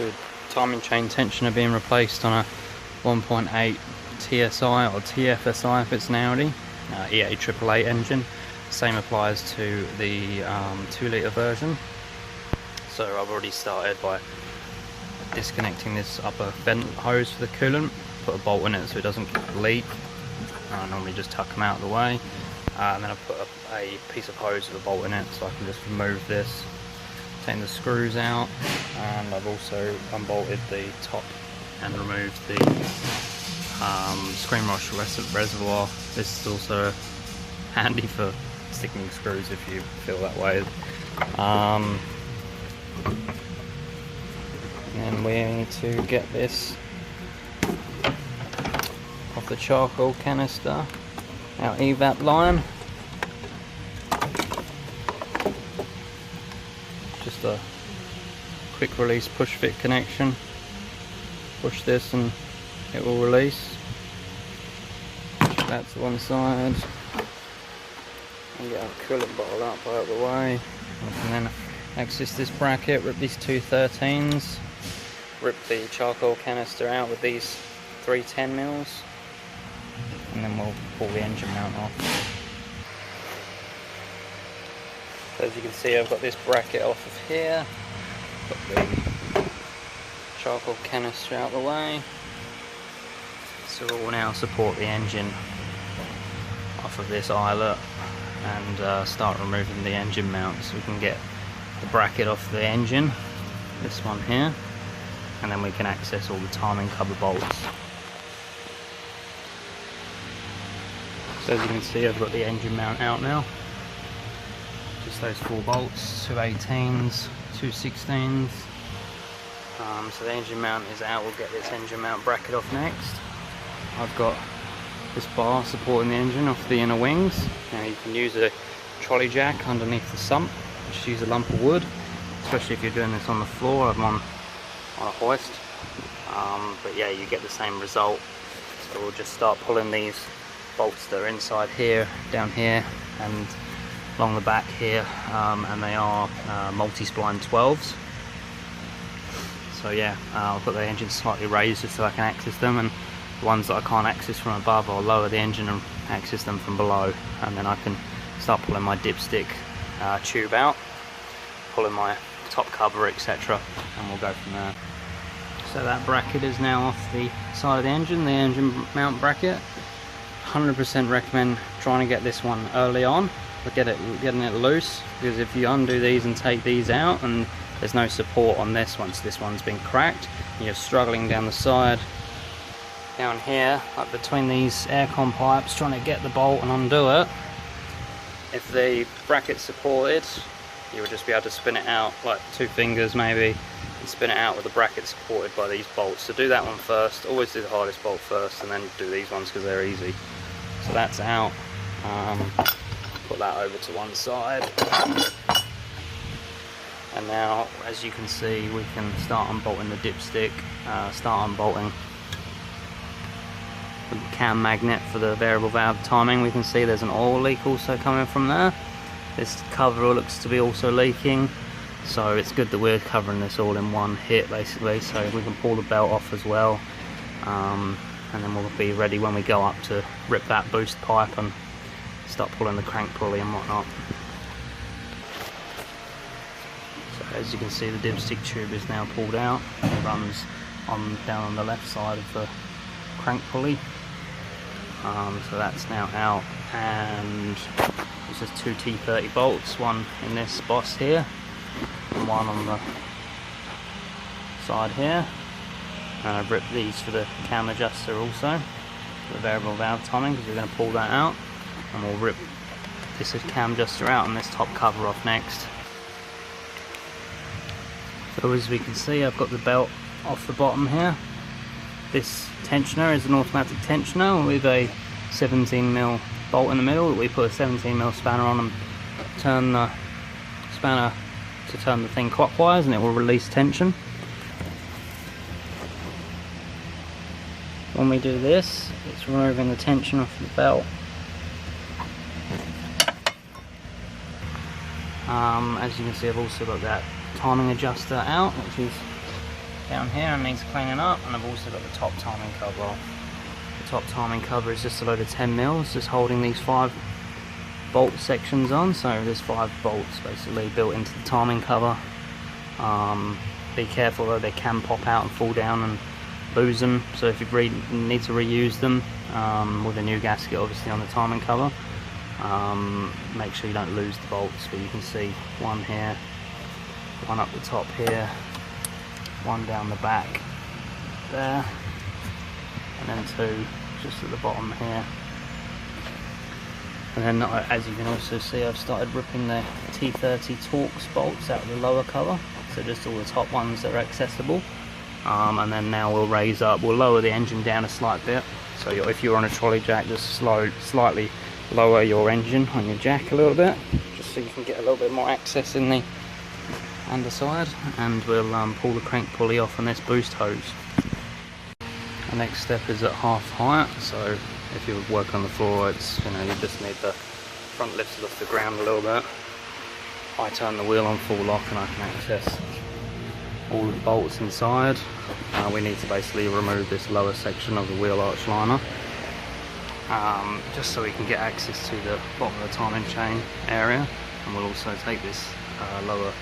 So timing chain tensioner being replaced on a 1.8 TSI or TFSI if it's an Audi EA AAA engine. Same applies to the 2 litre version. So I've already started by disconnecting this upper vent hose for the coolant, put a bolt in it so it doesn't leak. I normally just tuck them out of the way, and then I put a piece of hose with a bolt in it so I can just remove this, take the screws out, and I've also unbolted the top and removed the screen wash reservoir. This is also handy for sticking screws if you feel that way. And we need to get this off the charcoal canister, our evap line. Just a quick release push fit connection. Push this and it will release. Push that to one side. And get our coolant bottle out of the way. And then access this bracket, rip these 2 13s. Rip the charcoal canister out with these 3 10mm, and then we'll pull the engine mount off. So as you can see, I've got this bracket off of here, got the charcoal canister out of the way, so we'll now support the engine off of this eyelet and start removing the engine mount so we can get the bracket off the engine, this one here, and then we can access all the timing cover bolts. So as you can see, I've got the engine mount out now. Just those 4 bolts, 2 18s, 2 16s. So the engine mount is out. We'll get this engine mount bracket off next. I've got this bar supporting the engine off the inner wings. Now you can use a trolley jack underneath the sump. Just use a lump of wood, especially if you're doing this on the floor. I'm on a hoist, but yeah, you get the same result. So we'll just start pulling these bolts that are inside here, down here, and along the back here, and they are multi-spline 12s. So yeah, I'll put the engine slightly raised just so I can access them, and the ones that I can't access from above, I'll lower the engine and access them from below, and then I can start pulling my dipstick tube out, pulling my top cover, etc., and we'll go from there. So that bracket is now off the side of the engine mount bracket. 100% recommend trying to get this one early on, but getting it loose, because if you undo these and take these out and there's no support on this once this one's been cracked, and you're struggling down the side, down here, up between these aircon pipes, trying to get the bolt and undo it. If the bracket's supported, you would just be able to spin it out like 2 fingers maybe, and spin it out with the bracket supported by these bolts. So do that one first, always do the hardest bolt first, and then do these ones because they're easy. So that's out. Put that over to one side. And now, as you can see, we can start unbolting the dipstick, start unbolting the cam magnet for the variable valve timing. We can see there's an oil leak also coming from there. This cover looks to be also leaking, so it's good that we're covering this all in one hit basically, so we can pull the belt off as well, and then we'll be ready when we go up to rip that boost pipe and start pulling the crank pulley and whatnot. So as you can see, the dipstick tube is now pulled out. It runs down on the left side of the crank pulley. So that's now out, and there's just 2 T30 bolts, one in this boss here and one on the side here. And I've ripped these for the cam adjuster also, for the variable valve timing, because we're going to pull that out, and we'll rip this cam adjuster out and this top cover off next. So as we can see, I've got the belt off the bottom here. This tensioner is an automatic tensioner with a 17mm bolt in the middle. We put a 17mm spanner on and turn the spanner to turn the thing clockwise, and it will release tension. When we do this, it's removing the tension off the belt. As you can see, I've also got that timing adjuster out, which is down here and needs cleaning up, and I've also got the top timing cover off. The top timing cover is just a load of 10 mils, just holding these 5 bolt sections on. So there's 5 bolts basically built into the timing cover. Be careful though, they can pop out and fall down and lose them, so if you need to reuse them with a new gasket obviously on the timing cover, make sure you don't lose the bolts. But you can see one here, one up the top here, one down the back there, and then 2 just at the bottom here. And then as you can also see, I've started ripping the T30 Torx bolts out of the lower cover, so just all the top ones that are accessible. And then now we'll lower the engine down a slight bit. So if you're on a trolley jack, just slightly lower your engine on your jack a little bit, just so you can get a little bit more access in the underside. And we'll pull the crank pulley off on this boost hose. The next step is at half height, so if you work on the floor, it's, you just need the front lifted off the ground a little bit. I turn the wheel on full lock and I can access all of the bolts inside. We need to basically remove this lower section of the wheel arch liner, just so we can get access to the bottom of the timing chain area. And we'll also take this lower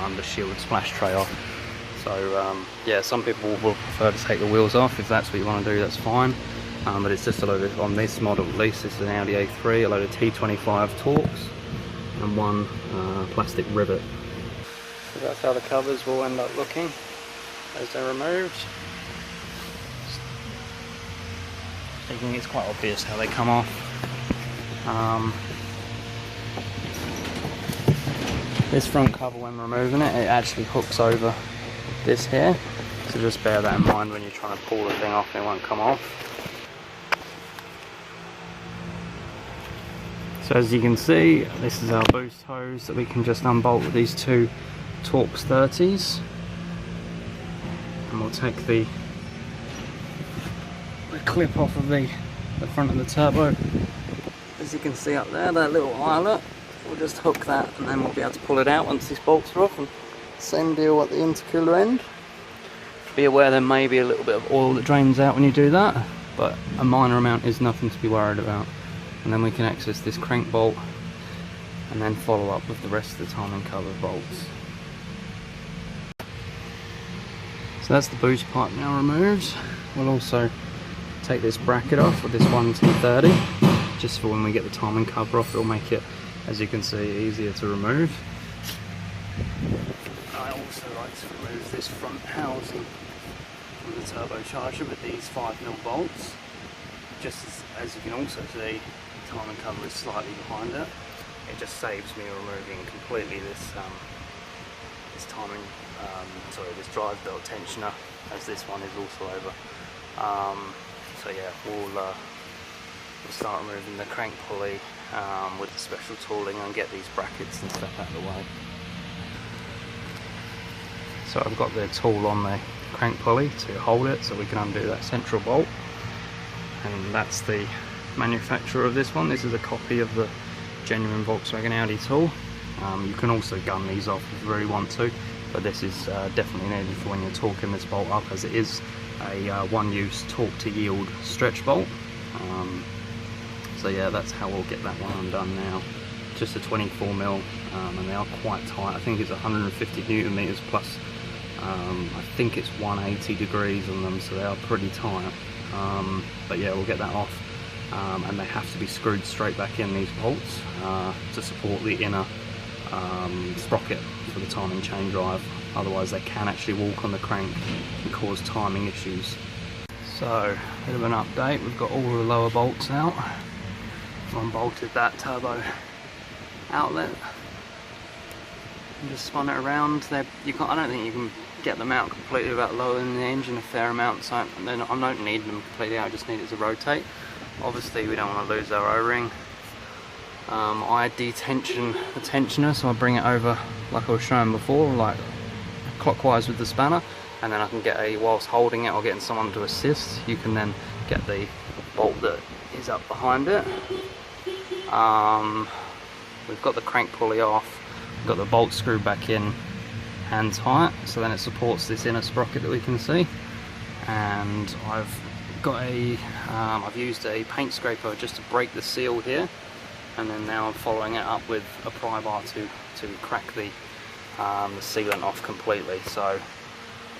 under shield splash tray off. So yeah, some people will prefer to take the wheels off. If that's what you want to do, that's fine. But it's just a load of, on this model at least, this is an Audi A3, a load of T25 Torx and 1 plastic rivet. So that's how the covers will end up looking as they're removed. I think it's quite obvious how they come off. This front cover, when removing it, it actually hooks over this here, so just bear that in mind when you're trying to pull the thing off, it won't come off. So as you can see, this is our boost hose that we can just unbolt with these 2 Torx 30s, and we'll take the clip off of the front of the turbo. As you can see up there, that little eyelet, we'll just hook that and then we'll be able to pull it out once these bolts are off. And same deal at the intercooler end. Be aware there may be a little bit of oil that drains out when you do that, but a minor amount is nothing to be worried about. And then we can access this crank bolt and then follow up with the rest of the timing cover bolts. So that's the boost pipe now removed. We'll also take this bracket off with this 1 T30, just for when we get the timing cover off. It'll make it, as you can see, easier to remove. I also like to remove this front housing from the turbocharger with these 5mm bolts. Just as you can also see, the timing cover is slightly behind it. It just saves me removing completely this this drive belt tensioner, as this one is also over. So yeah, we'll start removing the crank pulley with the special tooling and get these brackets and stuff out of the way. So I've got the tool on the crank pulley to hold it so we can undo that central bolt, and that's the manufacturer of this one. This is a copy of the genuine Volkswagen Audi tool. You can also gun these off if you really want to, but this is definitely needed for when you're torquing this bolt up, as it is a one-use torque to yield stretch bolt. So yeah, that's how we'll get that one undone now. Just a 24mm, and they are quite tight. I think it's 150 Newton meters plus, I think it's 180 degrees on them, so they are pretty tight. But yeah, we'll get that off, and they have to be screwed straight back in, these bolts, to support the inner sprocket for the timing chain drive. Otherwise they can actually walk on the crank and cause timing issues. So, a bit of an update. We've got all the lower bolts out. I've unbolted that turbo outlet and just spun it around. I don't think you can get them out completely without lowering the engine a fair amount, so I don't need them completely out, I just need it to rotate. Obviously we don't want to lose our O-ring. I detension the tensioner, so I bring it over like I was showing before, like clockwise with the spanner, and then I can get whilst holding it or getting someone to assist, you can then get the bolt that is up behind it. We've got the crank pulley off, we've got the bolt screwed back in, hand tight, so then it supports this inner sprocket that we can see. And I've got I've used a paint scraper just to break the seal here, and then now I'm following it up with a pry bar to crack the sealant off completely. So I'll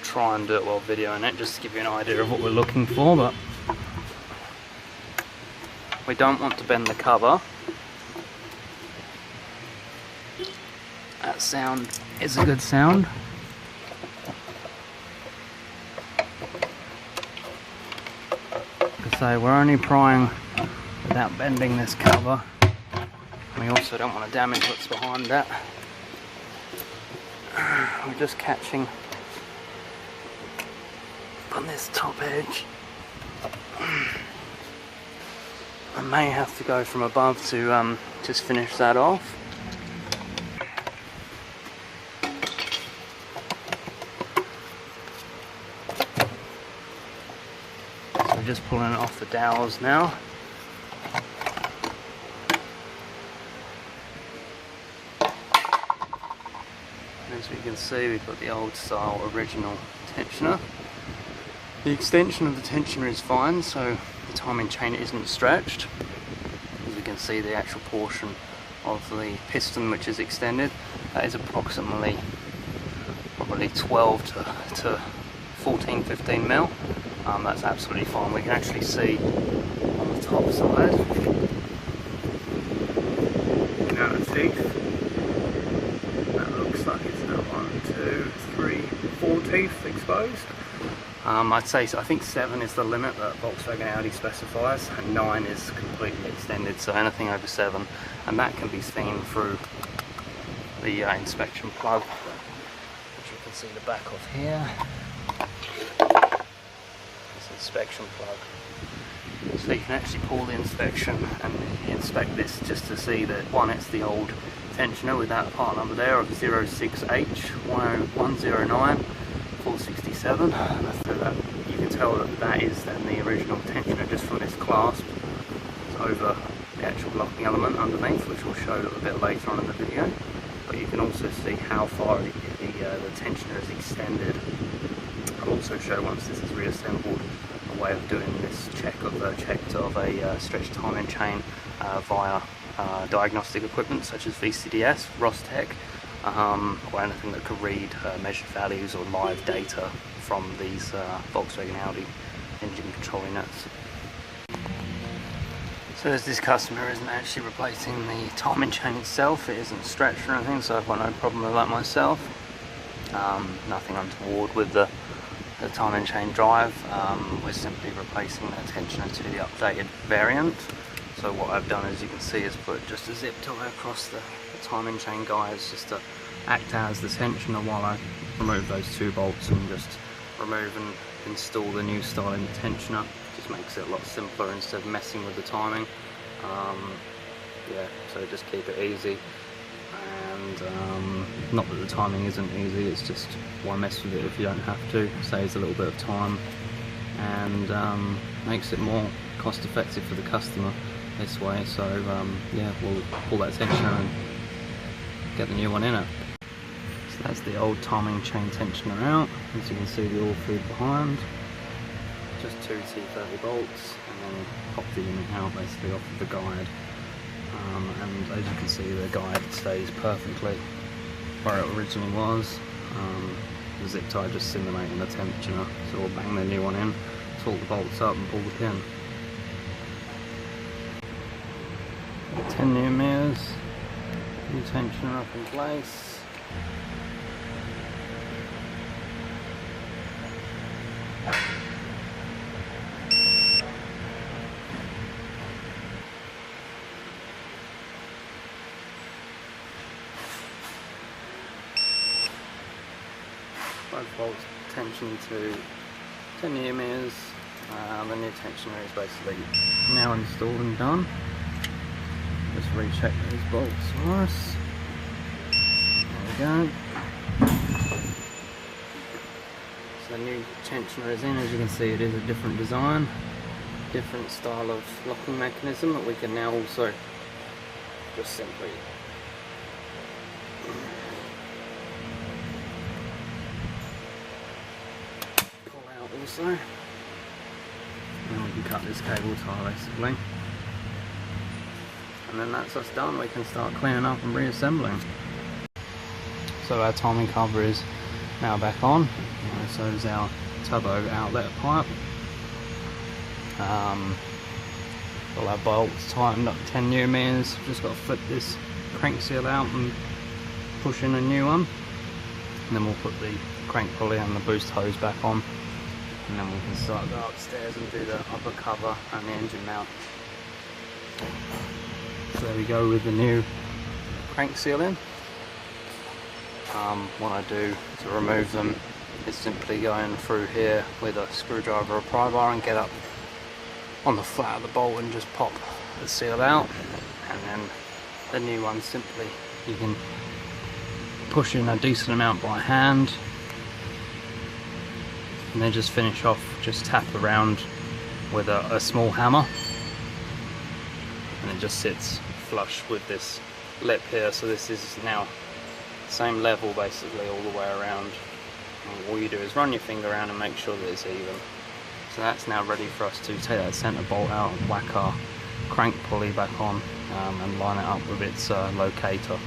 try and do it while videoing it, just to give you an idea of what we're looking for. But we don't want to bend the cover. That sound is a good sound. Like I say, we're only prying without bending this cover. We also don't want to damage what's behind that. We're just catching on this top edge. I may have to go from above to just finish that off. So we're just pulling it off the dowels now. As we can see, we've got the old style original tensioner. The extension of the tensioner is fine, so the timing chain isn't stretched. As we can see, the actual portion of the piston which is extended, that is approximately probably 12 to 14-15 mil. That's absolutely fine. We can actually see on the top side the amount of teeth. That looks like it's now 1, 2, 3, 4 teeth exposed. I'd say, I think 7 is the limit that Volkswagen Audi specifies, and 9 is completely extended, so anything over 7, and that can be seen through the inspection plug, which you can see the back of here. This inspection plug. So you can actually pull the inspection and inspect this just to see that, one, it's the old tensioner with that part number there of 06H109 467, so that you can tell that that is then the original tensioner just from this clasp. It's over the actual locking element underneath, which we'll show a little bit later on in the video. But you can also see how far the tensioner is extended. I'll also show, once this is reassembled, a way of doing this check of a stretch timing chain via diagnostic equipment such as VCDS, Rostec, or anything that could read measured values or live data from these Volkswagen Audi engine control units. So as this customer isn't actually replacing the timing chain itself, it isn't stretched or anything, so I've got no problem with that myself. Nothing untoward with the timing chain drive. We're simply replacing the tensioner to the updated variant. So what I've done, as you can see, is put just a zip tie across the timing chain guides, just to act as the tensioner while I remove those 2 bolts and just remove and install the new styling tensioner. Just makes it a lot simpler instead of messing with the timing. Yeah, so just keep it easy. And not that the timing isn't easy, it's just why mess with it if you don't have to. Saves a little bit of time and makes it more cost effective for the customer this way. So yeah, we'll pull that tensioner and get the new one in it. So that's the old timing chain tensioner out. As you can see, the oil feed behind. Just 2 T30 bolts, and then pop the unit out basically off of the guide. And as you can see, the guide stays perfectly where it originally was. The zip tie just simulating the tensioner, so we'll bang the new one in, torque the bolts up and pull the pin. 10 new mirrors, new tensioner up in place. Bolts tension to 10 new mirrors. The new tensioner is basically now installed and done. Just recheck those bolts for us. There we go. So the new tensioner is in. As you can see, it is a different design, different style of locking mechanism that we can now also just simply so. And then we can cut this cable tie basically. And then that's us done. We can start cleaning up and reassembling. So our timing cover is now back on. So is our turbo outlet pipe. All our bolts tightened up 10 newtons. Just got to flip this crank seal out and push in a new one. And then we'll put the crank pulley and the boost hose back on. And then we can start go upstairs and do the upper cover and the engine mount. So there we go with the new crank seal in. What I do to remove them is simply go in through here with a screwdriver or pry bar and get up on the flat of the bolt and just pop the seal out. And then the new one, simply you can push in a decent amount by hand and then just finish off, just tap around with a small hammer, and it just sits flush with this lip here. So this is now same level basically all the way around, and all you do is run your finger around and make sure that it's even. So that's now ready for us to take that centre bolt out and whack our crank pulley back on and line it up with its locator.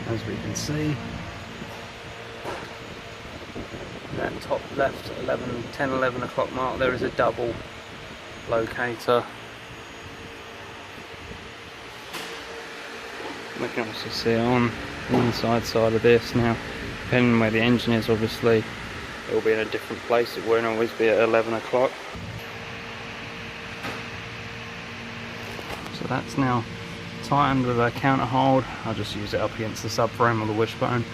As we can see, that top left 10-11 o'clock mark, there is a double locator. We can also see it on the inside side of this. Now, depending on where the engine is, obviously it will be in a different place. It won't always be at 11 o'clock. So that's now tightened with a counter hold. I'll just use it up against the subframe or the wishbone.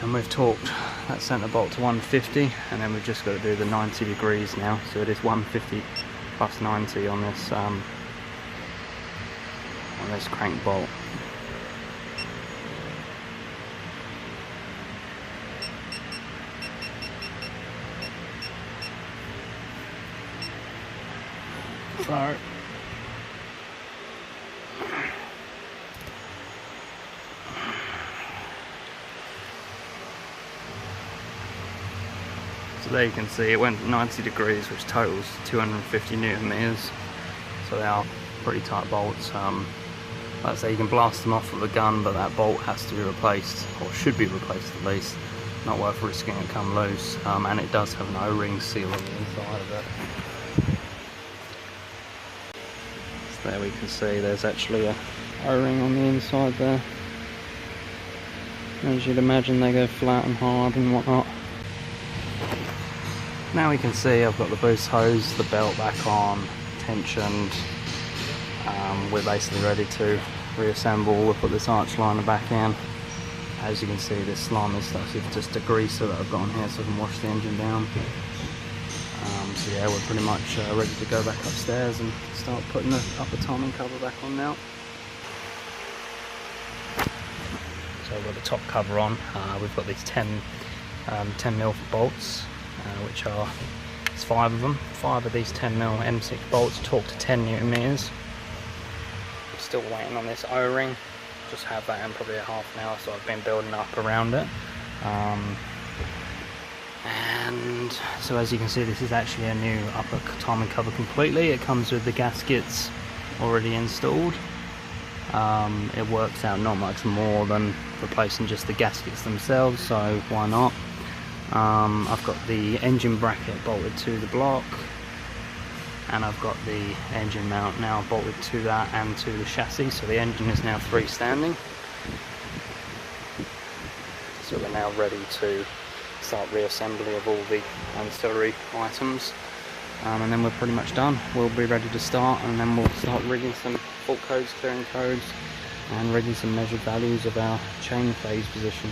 And we've torqued that centre bolt to 150, and then we've just got to do the 90 degrees now. So it is 150 plus 90 on this crank bolt. So there you can see it went 90 degrees, which totals 250 newton meters. So they are pretty tight bolts. Like I say, you can blast them off with a gun, but that bolt has to be replaced, or should be replaced at least. Not worth risking it come loose. And it does have an O-ring seal on the inside of it. So there we can see there's actually a O-ring on the inside there. As you'd imagine, they go flat and hard and whatnot. Now we can see I've got the boost hose, the belt back on, tensioned. We're basically ready to reassemble. We'll put this arch liner back in. As you can see, this slimy stuff is just a greaser that I've got on here so I can wash the engine down. So yeah, we're pretty much ready to go back upstairs and start putting the upper timing cover back on now. So we've got the top cover on. We've got these 10mm bolts, which are, there's 5 of them. 5 of these 10mm M6 bolts torqued to 10 newton meters. I'm still waiting on this O-ring. Just have that in probably a half an hour, so I've been building up around it. And so as you can see, this is actually a new upper timing cover completely. It comes with the gaskets already installed. It works out not much more than replacing just the gaskets themselves, so why not? I've got the engine bracket bolted to the block, and I've got the engine mount now bolted to that and to the chassis, so the engine is now freestanding. So we're now ready to start reassembly of all the ancillary items, and then we're pretty much done. We'll be ready to start, and then we'll start rigging some fault codes, clearing codes, and rigging some measured values of our chain phase position.